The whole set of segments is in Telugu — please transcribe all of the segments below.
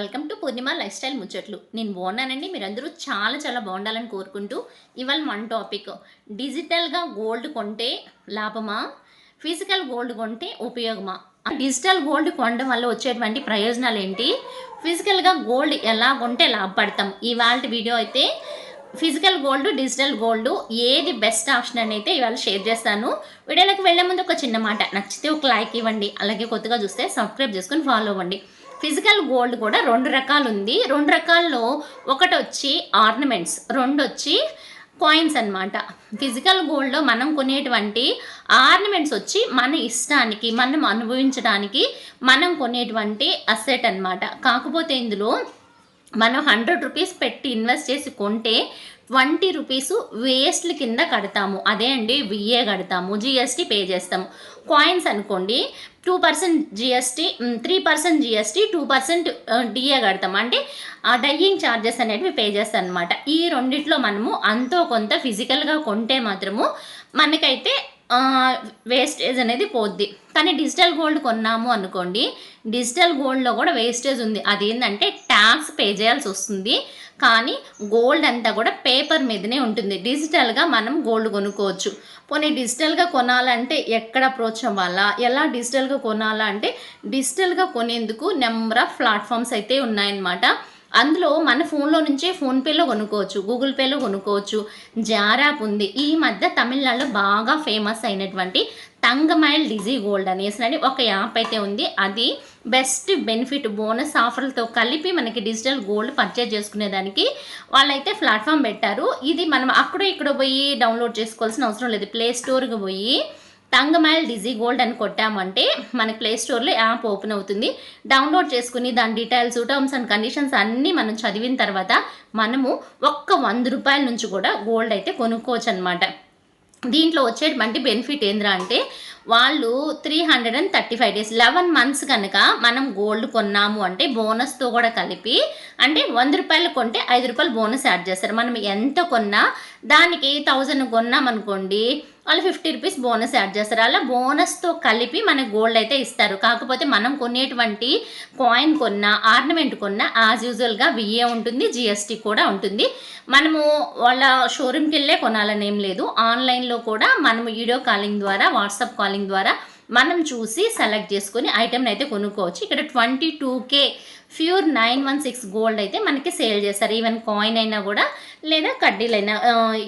Welcome to Purnima life style ముచ్చట్లు. నేను బాగున్నానండి. మీరందరూ చాలా చాలా బాగుండాలని కోరుకుంటూ ఇవాళ మన టాపిక్ డిజిటల్గా గోల్డ్ కొంటే లాభమా, ఫిజికల్ గోల్డ్ కొంటే ఉపయోగమా, డిజిటల్ గోల్డ్ కొనడం వల్ల వచ్చేటువంటి ప్రయోజనాలు ఏంటి, ఫిజికల్గా గోల్డ్ ఎలా కొంటే లాభపడతాం. ఇవాళ వీడియో అయితే ఫిజికల్ గోల్డ్, డిజిటల్ గోల్డ్ ఏది బెస్ట్ ఆప్షన్ అని అయితే ఇవాళ షేర్ చేస్తాను. వీడియోలోకి వెళ్లే ముందు ఒక చిన్న మాట, నచ్చితే ఒక లైక్ ఇవ్వండి, అలాగే కొత్తగా చూస్తే సబ్స్క్రైబ్ చేసుకుని ఫాలో అవ్వండి. ఫిజికల్ గోల్డ్ కూడా రెండు రకాలు ఉంది. రెండు రకాల్లో ఒకటి వచ్చి ఆర్నమెంట్స్, రెండు వచ్చి కాయిన్స్ అనమాట. ఫిజికల్ గోల్డ్లో మనం కొనేటువంటి ఆర్నమెంట్స్ వచ్చి మన ఇష్టానికి, మనం అనుభవించడానికి మనం కొనేటువంటి అసెట్ అనమాట. కాకపోతే ఇందులో మనం 100 రూపీస్ పెట్టి ఇన్వెస్ట్ చేసి కొంటే 20 రూపీస్ వేస్ట్ల కింద కడతాము. అదే అండి విఏ కడతాము, జిఎస్టీ పే చేస్తాము. కాయిన్స్ అనుకోండి 2% జిఎస్టీ, 3% జిఎస్టీ, 2% డిఏ కడతాం. అంటే డయ్యింగ్ ఛార్జెస్ అనేటివి పే చేస్తాం అనమాట. ఈ రెండిట్లో మనము అంతో కొంత ఫిజికల్గా కొంటే మాత్రము మనకైతే వేస్టేజ్ అనేది పోద్ది. కానీ డిజిటల్ గోల్డ్ కొన్నాము అనుకోండి, డిజిటల్ గోల్డ్లో కూడా వేస్టేజ్ ఉంది. అదేంటంటే ట్యాక్స్ పే చేయాల్సి వస్తుంది. కానీ గోల్డ్ అంతా కూడా పేపర్ మీదనే ఉంటుంది. డిజిటల్గా మనం గోల్డ్ కొనుక్కోవచ్చు. పోనీ డిజిటల్గా కొనాలంటే ఎక్కడ అప్రోచ్ అవ్వాలా, ఎలా డిజిటల్గా కొనాలా అంటే డిజిటల్గా కొనేందుకు నెంబర్ ఆఫ్ ప్లాట్ఫామ్స్ అయితే ఉన్నాయన్నమాట. అందులో మన ఫోన్లో నుంచే ఫోన్పేలో కొనుక్కోవచ్చు, గూగుల్ పేలో కొనుక్కోవచ్చు. జార్ యాప్ ఉంది. ఈ మధ్య తమిళనాడులో బాగా ఫేమస్ అయినటువంటి తంగమైల్ డిజీ గోల్డ్ అనేసి ఒక యాప్ అయితే ఉంది. అది బెస్ట్ బెనిఫిట్ బోనస్ ఆఫర్లతో కలిపి మనకి డిజిటల్ గోల్డ్ పర్చేజ్ చేసుకునేదానికి వాళ్ళైతే ప్లాట్ఫామ్ పెట్టారు. ఇది మనం అక్కడ ఇక్కడ పోయి డౌన్లోడ్ చేసుకోవాల్సిన అవసరం లేదు. ప్లే స్టోర్కి పోయి తంగమైల్ డిజీ గోల్డ్ అని కొట్టామంటే మనకి ప్లే స్టోర్లో యాప్ ఓపెన్ అవుతుంది. డౌన్లోడ్ చేసుకుని దాని డీటెయిల్స్, టర్మ్స్ అండ్ కండిషన్స్ అన్నీ మనం చదివిన తర్వాత మనము ఒక్క 100 రూపాయల నుంచి కూడా గోల్డ్ అయితే కొనుక్కోవచ్చు అనమాట. దీంట్లో వచ్చేటువంటి బెనిఫిట్ ఏంద్రా అంటే వాళ్ళు 335 డేస్ 11 మంత్స్ కనుక మనం గోల్డ్ కొన్నాము అంటే బోనస్తో కూడా కలిపి, అంటే 100 రూపాయలు కొంటే 5 రూపాయలు బోనస్ యాడ్ చేస్తారు. మనం ఎంత కొన్నా దానికి 1000 కొన్నామనుకోండి, వాళ్ళు 50 రూపీస్ బోనస్ యాడ్ చేస్తారు. అలా బోనస్తో కలిపి మనకు గోల్డ్ అయితే ఇస్తారు. కాకపోతే మనం కొనేటువంటి కాయిన్ కొన్నా, ఆర్నమెంట్ కొన్నా యాజ్ యూజువల్గా విఏ ఉంటుంది, జిఎస్టీ కూడా ఉంటుంది. మనము వాళ్ళ షోరూమ్కి వెళ్ళే కొనాలని ఏం లేదు. ఆన్లైన్లో కూడా మనం వీడియో కాలింగ్ ద్వారా, వాట్సాప్ కాలింగ్ ద్వారా మనం చూసి సెలెక్ట్ చేసుకొని ఐటెంని అయితే కొనుక్కోవచ్చు. ఇక్కడ 22K ప్యూర్ 916 గోల్డ్ అయితే మనకి సేల్ చేస్తారు. ఈవెన్ కాయిన్ అయినా కూడా, లేదా కడ్డీలైనా,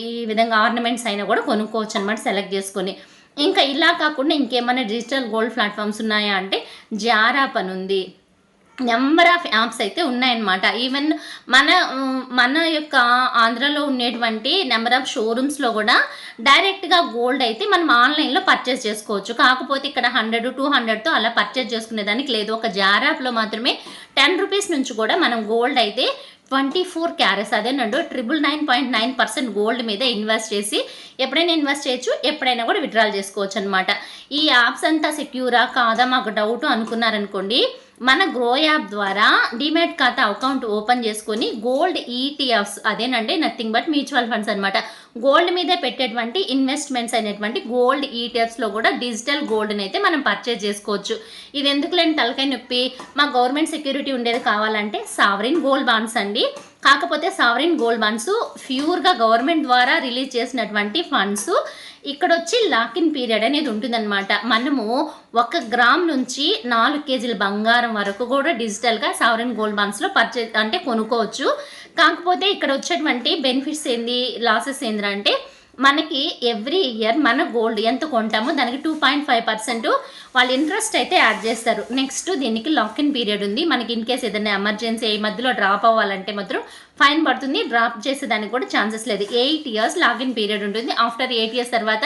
ఈ విధంగా ఆర్నమెంట్స్ అయినా కూడా కొనుక్కోవచ్చు అనమాట సెలెక్ట్ చేసుకొని. ఇంకా ఇలా కాకుండా ఇంకేమైనా డిజిటల్ గోల్డ్ ప్లాట్ఫామ్స్ ఉన్నాయా అంటే జార్ యాప్ అని ఉంది. నెంబర్ ఆఫ్ యాప్స్ అయితే ఉన్నాయన్నమాట. ఈవెన్ మన యొక్క ఆంధ్రాలో ఉండేటువంటి నెంబర్ ఆఫ్ షోరూమ్స్లో కూడా డైరెక్ట్గా గోల్డ్ అయితే మనం ఆన్లైన్లో పర్చేస్ చేసుకోవచ్చు. కాకపోతే ఇక్కడ 100, 200తో అలా పర్చేస్ చేసుకునేదానికి లేదు. ఒక జార్ యాప్లో మాత్రమే 10 రూపీస్ నుంచి కూడా మనం గోల్డ్ అయితే 24 క్యారెట్స్, అదేనండు 999.9% గోల్డ్ మీద ఇన్వెస్ట్ చేసి ఎప్పుడైనా ఇన్వెస్ట్ చేయొచ్చు, ఎప్పుడైనా కూడా విత్డ్రాల్ చేసుకోవచ్చు అనమాట. ఈ యాప్స్ అంతా సెక్యూరా కాదా మాకు డౌట్ అనుకున్నారనుకోండి, మన గ్రో యాప్ ద్వారా డిమాట్ ఖాతా అకౌంట్ ఓపెన్ చేసుకొని గోల్డ్ ఈటీఎఫ్స్, అదేనండి నథింగ్ బట్ మ్యూచువల్ ఫండ్స్ అనమాట, గోల్డ్ మీదే పెట్టేటువంటి ఇన్వెస్ట్మెంట్స్ అయినటువంటి గోల్డ్ ఈటీఎఫ్స్లో కూడా డిజిటల్ గోల్డ్ని అయితే మనం పర్చేజ్ చేసుకోవచ్చు. ఇది ఎందుకు లేని తలకాయ నొప్పి, మా గవర్నమెంట్ సెక్యూరిటీ ఉండేది కావాలంటే సావరిన్ గోల్డ్ బాండ్స్ అండి. కాకపోతే సావరిన్ గోల్డ్ బాండ్స్ ప్యూర్గా గవర్నమెంట్ ద్వారా రిలీజ్ చేసినటువంటి ఫండ్స్. ఇక్కడ వచ్చి లాకిన్ పీరియడ్ అనేది ఉంటుందన్నమాట. మనము 1 గ్రామ్ నుంచి 4 కేజీల బంగారం వరకు కూడా డిజిటల్గా సావరిన్ గోల్డ్ బాండ్స్లో పర్చేజ్ అంటే కొనుక్కోవచ్చు. కాకపోతే ఇక్కడ వచ్చేటువంటి బెనిఫిట్స్ ఏంది, లాసెస్ ఏంద్రా అంటే మనకి ఎవ్రీ ఇయర్ మన గోల్డ్ ఎంత కొంటామో దానికి 2.5% వాళ్ళు ఇంట్రెస్ట్ అయితే యాడ్ చేస్తారు. నెక్స్ట్ దీనికి లాకిన్ పీరియడ్ ఉంది. మనకి ఇన్ కేస్ ఏదైనా ఎమర్జెన్సీ ఈ మధ్యలో డ్రాప్ అవ్వాలంటే మాత్రం ఫైన్ పడుతుంది. డ్రాప్ చేసేదానికి కూడా ఛాన్సెస్ లేదు. 8 ఇయర్స్ లాకిన్ పీరియడ్ ఉంటుంది. ఆఫ్టర్ 8 ఇయర్స్ తర్వాత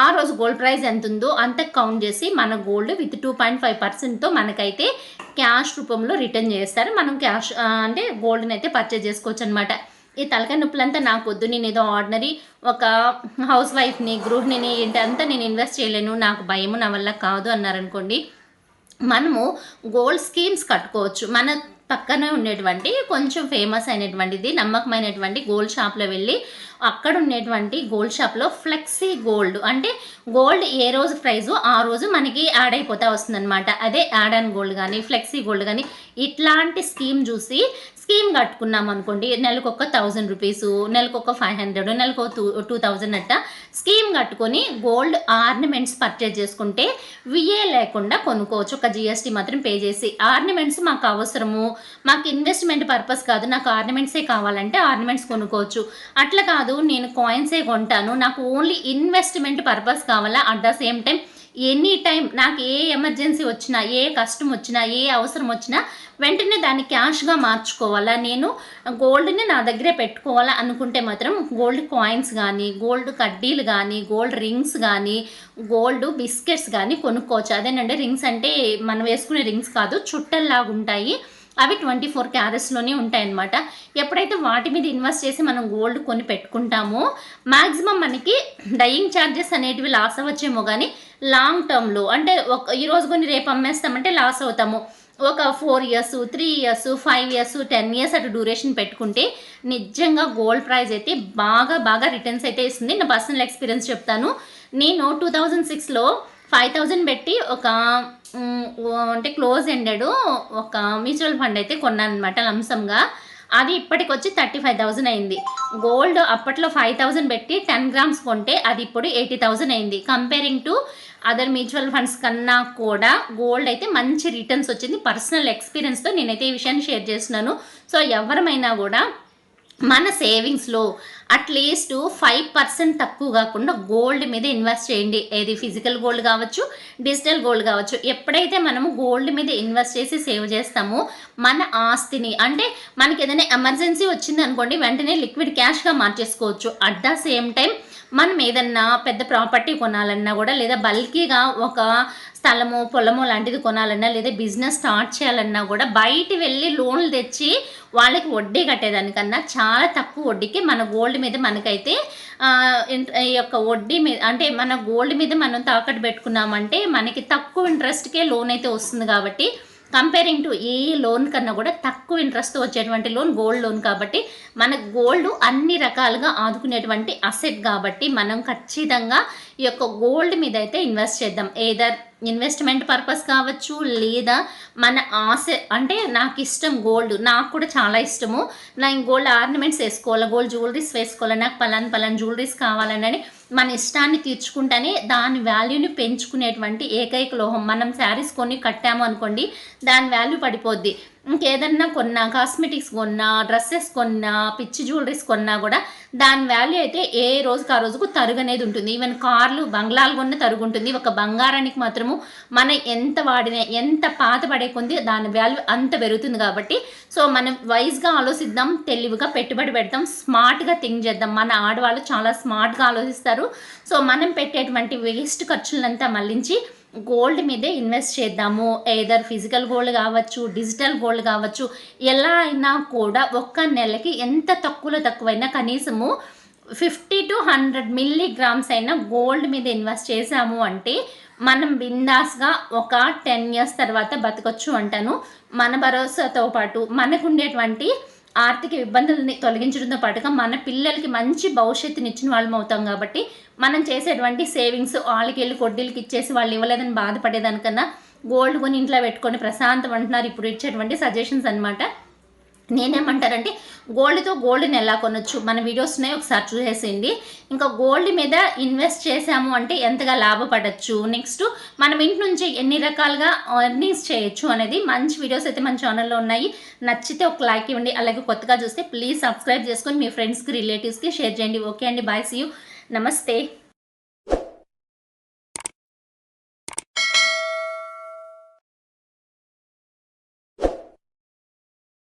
ఆ రోజు గోల్డ్ ప్రైస్ ఎంత ఉందో అంత కౌంట్ చేసి మన గోల్డ్ విత్ 2.5%తో మనకైతే క్యాష్ రూపంలో రిటర్న్ చేస్తారు. మనం క్యాష్ అంటే గోల్డ్ని అయితే పర్చేజ్ చేసుకోవచ్చు అనమాట. ఈ తలకాయ నొప్పులంతా నాకు వద్దు, నేను ఏదో ఆర్డినరీ ఒక హౌస్ వైఫ్ని, గృహిణిని ఏంటంతా నేను ఇన్వెస్ట్ చేయలేను, నాకు భయము, నా వల్ల కాదు అన్నారనుకోండి, మనము గోల్డ్ స్కీమ్స్ కట్టుకోవచ్చు. మన పక్కనే ఉండేటువంటి కొంచెం ఫేమస్ అయినటువంటిది నమ్మకమైనటువంటి గోల్డ్ షాప్లో వెళ్ళి అక్కడ ఉండేటువంటి గోల్డ్ షాప్లో ఫ్లెక్సీ గోల్డ్ అంటే గోల్డ్ ఏ రోజు ప్రైజు ఆ రోజు మనకి యాడ్ అయిపోతా వస్తుందన్నమాట. అదే యాడ్ ఆన్ గోల్డ్ కానీ ఫ్లెక్సీ గోల్డ్ కానీ ఇట్లాంటి స్కీమ్ చూసి స్కీమ్ కట్టుకున్నాం అనుకోండి, నెలకొక 1000 రూపీసు, నెలకొక 500, నెలకు 2000 అట్ట స్కీమ్ కట్టుకొని గోల్డ్ ఆర్నమెంట్స్ పర్చేజ్ చేసుకుంటే విఏ లేకుండా కొనుక్కోవచ్చు. ఒక జిఎస్టీ మాత్రం పే చేసి. ఆర్నమెంట్స్ మాకు అవసరము, మాకు ఇన్వెస్ట్మెంట్ పర్పస్ కాదు, నాకు ఆర్నమెంట్సే కావాలంటే ఆర్నమెంట్స్ కొనుక్కోవచ్చు. అట్లా కాదు నేను కాయిన్సే కొంటాను, నాకు ఓన్లీ ఇన్వెస్ట్మెంట్ పర్పస్ కావాలా, at the same time any time నాకు ఏ ఎమర్జెన్సీ వచ్చినా, ఏ కష్టం వచ్చినా, ఏ అవసరం వచ్చినా వెంటనే దాన్ని క్యాష్గా మార్చుకోవాలా, నేను గోల్డ్ని నా దగ్గరే పెట్టుకోవాలా అనుకుంటే మాత్రం గోల్డ్ కాయిన్స్ కానీ, గోల్డ్ కడ్డీలు కానీ, గోల్డ్ రింగ్స్ కానీ, గోల్డ్ బిస్కెట్స్ కానీ కొనుక్కోవచ్చు. అదేనండి, రింగ్స్ అంటే మనం వేసుకునే రింగ్స్ కాదు, చుట్టల్లాగా ఉంటాయి. అవి 24 క్యారెట్స్లోనే ఉంటాయన్నమాట. ఎప్పుడైతే వాటి మీద ఇన్వెస్ట్ చేసి మనం గోల్డ్ కొని పెట్టుకుంటామో మ్యాక్సిమం మనకి డయింగ్ ఛార్జెస్ అనేటివి లాస్ అవ్వచ్చేమో, కానీ లాంగ్ టర్మ్లో అంటే ఈరోజు కొని రేపు అమ్మేస్తామంటే లాస్ అవుతాము. ఒక 4 ఇయర్స్, 3 ఇయర్స్, 5 ఇయర్స్, 10 ఇయర్స్ అటు డ్యూరేషన్ పెట్టుకుంటే నిజంగా గోల్డ్ ప్రైస్ అయితే బాగా రిటర్న్స్ అయితే ఇస్తుంది. నా పర్సనల్ ఎక్స్పీరియన్స్ చెప్తాను. నేను 2006లో 5000 పెట్టి ఒక అంటే క్లోజ్ ఎండెడ్ ఒక మ్యూచువల్ ఫండ్ అయితే కొన్నాను అనమాట లంసంగా. అది ఇప్పటికొచ్చి 35,000 అయింది. గోల్డ్ అప్పట్లో 5,000 పెట్టి 10 గ్రామ్స్ కొంటే అది ఇప్పుడు 80,000 అయింది. Comparing to other mutual funds కన్నా కూడా గోల్డ్ అయితే మంచి రిటర్న్స్ వచ్చింది. పర్సనల్ ఎక్స్పీరియన్స్తో నేనైతే ఈ విషయాన్ని షేర్ చేస్తున్నాను. సో ఎవరమైనా కూడా మన సేవింగ్స్లో అట్లీస్ట్ 5% తక్కువ కాకుండా గోల్డ్ మీద ఇన్వెస్ట్ చేయండి. ఏది ఫిజికల్ గోల్డ్ కావచ్చు, డిజిటల్ గోల్డ్ కావచ్చు. ఎప్పుడైతే మనము గోల్డ్ మీద ఇన్వెస్ట్ చేసి సేవ్ చేస్తామో మన ఆస్తిని, అంటే మనకి ఏదైనా ఎమర్జెన్సీ వచ్చింది అనుకోండి, వెంటనే లిక్విడ్ క్యాష్గా మార్చేసుకోవచ్చు. అట్ ద సేమ్ టైం మనం ఏదన్నా పెద్ద ప్రాపర్టీ కొనాలన్నా కూడా, లేదా బల్కీగా ఒక స్థలము పొలము లాంటిది కొనాలన్నా, లేదా బిజినెస్ స్టార్ట్ చేయాలన్నా కూడా బయట వెళ్ళి లోన్లు తెచ్చి వాళ్ళకి వడ్డీ కట్టేదానికన్నా చాలా తక్కువ వడ్డీకి మన గోల్డ్ మీద మనకైతే ఈ యొక్క వడ్డీ మీద, అంటే మన గోల్డ్ మీద మనం తాకట్టు పెట్టుకున్నామంటే మనకి తక్కువ ఇంట్రెస్ట్కే లోన్ అయితే వస్తుంది. కాబట్టి కంపేరింగ్ టు ఏ లోన్ కన్నా కూడా తక్కువ ఇంట్రెస్ట్ వచ్చేటువంటి లోన్ గోల్డ్ లోన్. కాబట్టి మన గోల్డ్ అన్ని రకాలుగా ఆదుకునేటువంటి అసెట్ కాబట్టి మనం ఖచ్చితంగా ఈ యొక్క గోల్డ్ మీద అయితే ఇన్వెస్ట్ చేద్దాం. ఏదర్ ఇన్వెస్ట్మెంట్ పర్పస్ కావచ్చు, లేదా మన ఆశ, అంటే నాకు ఇష్టం గోల్డ్, నాకు కూడా చాలా ఇష్టము, నాకు గోల్డ్ ఆర్నమెంట్స్ వేసుకోవాలి, గోల్డ్ జ్యువెలరీస్ వేసుకోవాలి, నాకు పలాన్ జ్యువెలరీస్ కావాలని మన ఇష్టాన్ని తీర్చుకుంటేనే దాని వాల్యూని పెంచుకునేటువంటి ఏకైక లోహం. మనం శారీస్ కొని కట్టాము అనుకోండి, దాని వాల్యూ పడిపోద్ది. ఇంకేదన్నా కొన్నా, కాస్మెటిక్స్ కొన్నా, డ్రెస్సెస్ కొన్నా, పిచ్చి జ్యువెలరీస్ కొన్నా కూడా దాని వాల్యూ అయితే ఏ రోజుకు ఆ రోజుకు తరుగు అనేది ఉంటుంది. ఈవెన్ కార్లు, బంగ్లాలు కొన్న తరుగు ఉంటుంది. ఒక బంగారానికి మాత్రము మనం ఎంత వాడినా, ఎంత పాత పడే కొంది దాని వాల్యూ అంత పెరుగుతుంది. కాబట్టి సో మనం వైజ్గా ఆలోచిద్దాం, తెలివిగా పెట్టుబడి పెడతాం, స్మార్ట్గా థింక్ చేద్దాం. మన ఆడవాళ్ళు చాలా స్మార్ట్గా ఆలోచిస్తారు. సో మనం పెట్టేటువంటి వేస్ట్ ఖర్చులంతా మళ్ళించి గోల్డ్ మీదే ఇన్వెస్ట్ చేద్దాము. ఏదర్ ఫిజికల్ గోల్డ్ కావచ్చు, డిజిటల్ గోల్డ్ కావచ్చు. ఎలా అయినా కూడా ఒక్క నెలకి ఎంత తక్కువైనా కనీసము 50 to 100 మిల్లీగ్రామ్స్ అయినా గోల్డ్ మీద ఇన్వెస్ట్ చేసాము అంటే మనం బిందాస్గా ఒక 10 ఇయర్స్ తర్వాత బతకొచ్చు అంటాను. మన భరోసాతో పాటు మనకు ఉండేటువంటి ఆర్థిక ఇబ్బందులని తొలగించడంతో పాటుగా మన పిల్లలకి మంచి భవిష్యత్తుని ఇచ్చిన వాళ్ళం అవుతాం. కాబట్టి మనం చేసేటువంటి సేవింగ్స్ వాళ్ళకి వెళ్ళి కొడ్డీలకి ఇచ్చేసి వాళ్ళు ఇవ్వలేదని బాధపడేదానికన్నా గోల్డ్ కొని ఇంట్లో పెట్టుకొని ప్రశాంతం అంటున్నారు ఇప్పుడు ఇచ్చేటువంటి సజెషన్స్ అనమాట. నేనేమంటారంటే గోల్డ్తో గోల్డ్ని ఎలా కొనొచ్చు మన వీడియోస్ ఉన్నాయి, ఒకసారి చూసేసేయండి. ఇంకా గోల్డ్ మీద ఇన్వెస్ట్ చేసాము అంటే ఎంతగా లాభపడచ్చు, నెక్స్ట్ మనం ఇంటి నుంచి ఎన్ని రకాలుగా ఎర్నింగ్స్ చేయొచ్చు అనేది మంచి వీడియోస్ అయితే మన ఛానల్లో ఉన్నాయి. నచ్చితే ఒక లైక్ ఇవ్వండి. అలాగే కొత్తగా చూస్తే ప్లీజ్ సబ్స్క్రైబ్ చేసుకొని మీ ఫ్రెండ్స్కి, రిలేటివ్స్కి షేర్ చేయండి. ఓకే అండి, బాయ్, సీ యూ, నమస్తే.